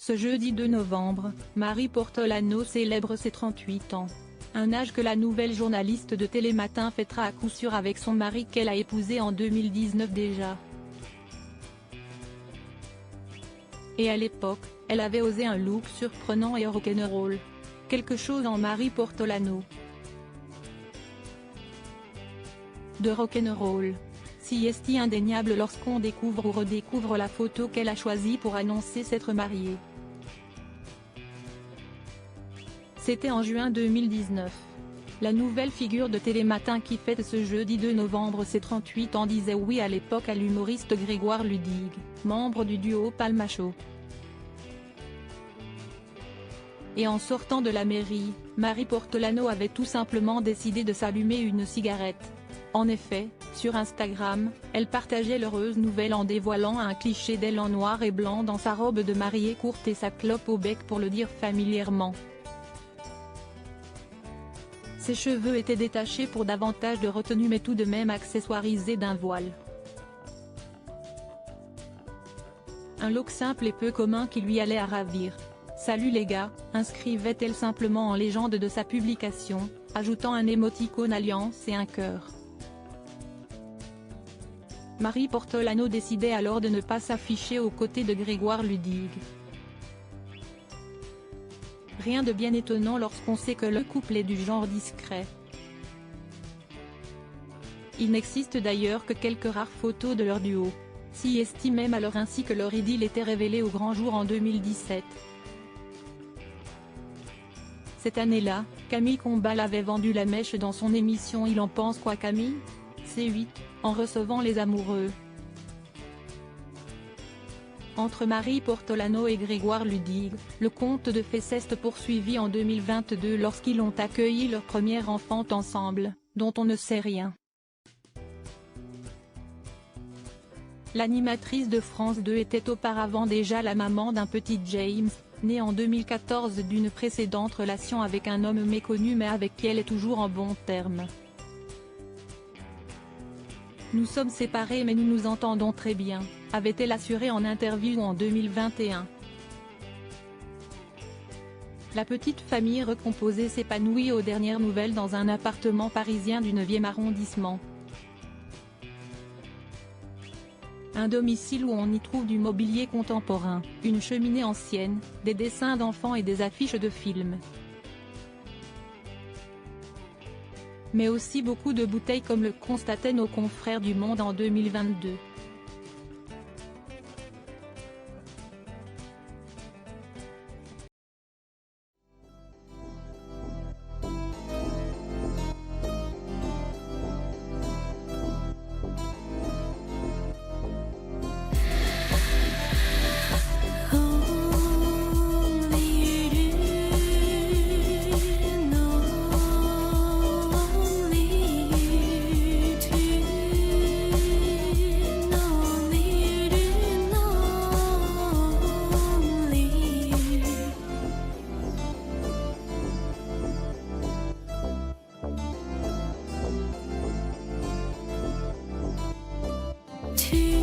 Ce jeudi 2 novembre, Marie Portolano célèbre ses 38 ans. Un âge que la nouvelle journaliste de Télématin fêtera à coup sûr avec son mari qu'elle a épousé en 2019 déjà. Et à l'époque, elle avait osé un look surprenant et rock'n'roll. Quelque chose en Marie Portolano de rock'n'roll. Si est indéniable lorsqu'on découvre ou redécouvre la photo qu'elle a choisie pour annoncer s'être mariée. C'était en juin 2019. La nouvelle figure de Télématin qui fête ce jeudi 2 novembre ses 38 ans disait oui à l'époque à l'humoriste Grégoire Ludig, membre du duo Palma Show. Et en sortant de la mairie, Marie Portolano avait tout simplement décidé de s'allumer une cigarette. En effet, sur Instagram, elle partageait l'heureuse nouvelle en dévoilant un cliché d'elle en noir et blanc dans sa robe de mariée courte et sa clope au bec pour le dire familièrement. Ses cheveux étaient détachés pour davantage de retenue mais tout de même accessoirisés d'un voile. Un look simple et peu commun qui lui allait à ravir. Salut les gars, inscrivait-elle simplement en légende de sa publication, ajoutant un émoticône alliance et un cœur. Marie Portolano décidait alors de ne pas s'afficher aux côtés de Grégoire Ludig. Rien de bien étonnant lorsqu'on sait que le couple est du genre discret. Il n'existe d'ailleurs que quelques rares photos de leur duo. Si estime même alors ainsi que leur idylle était révélée au grand jour en 2017. Cette année-là, Camille Combal avait vendu la mèche dans son émission Il en pense quoi Camille ? C8, en recevant les amoureux. Entre Marie Portolano et Grégoire Ludig, le conte de fées s'est poursuivi en 2022 lorsqu'ils ont accueilli leur première enfant ensemble, dont on ne sait rien. L'animatrice de France 2 était auparavant déjà la maman d'un petit James, né en 2014 d'une précédente relation avec un homme méconnu mais avec qui elle est toujours en bons termes. Nous sommes séparés mais nous nous entendons très bien, avait-elle assuré en interview en 2021. La petite famille recomposée s'épanouit aux dernières nouvelles dans un appartement parisien du 9e arrondissement. Un domicile où on y trouve du mobilier contemporain, une cheminée ancienne, des dessins d'enfants et des affiches de films. Mais aussi beaucoup de bouteilles comme le constataient nos confrères du Monde en 2022. To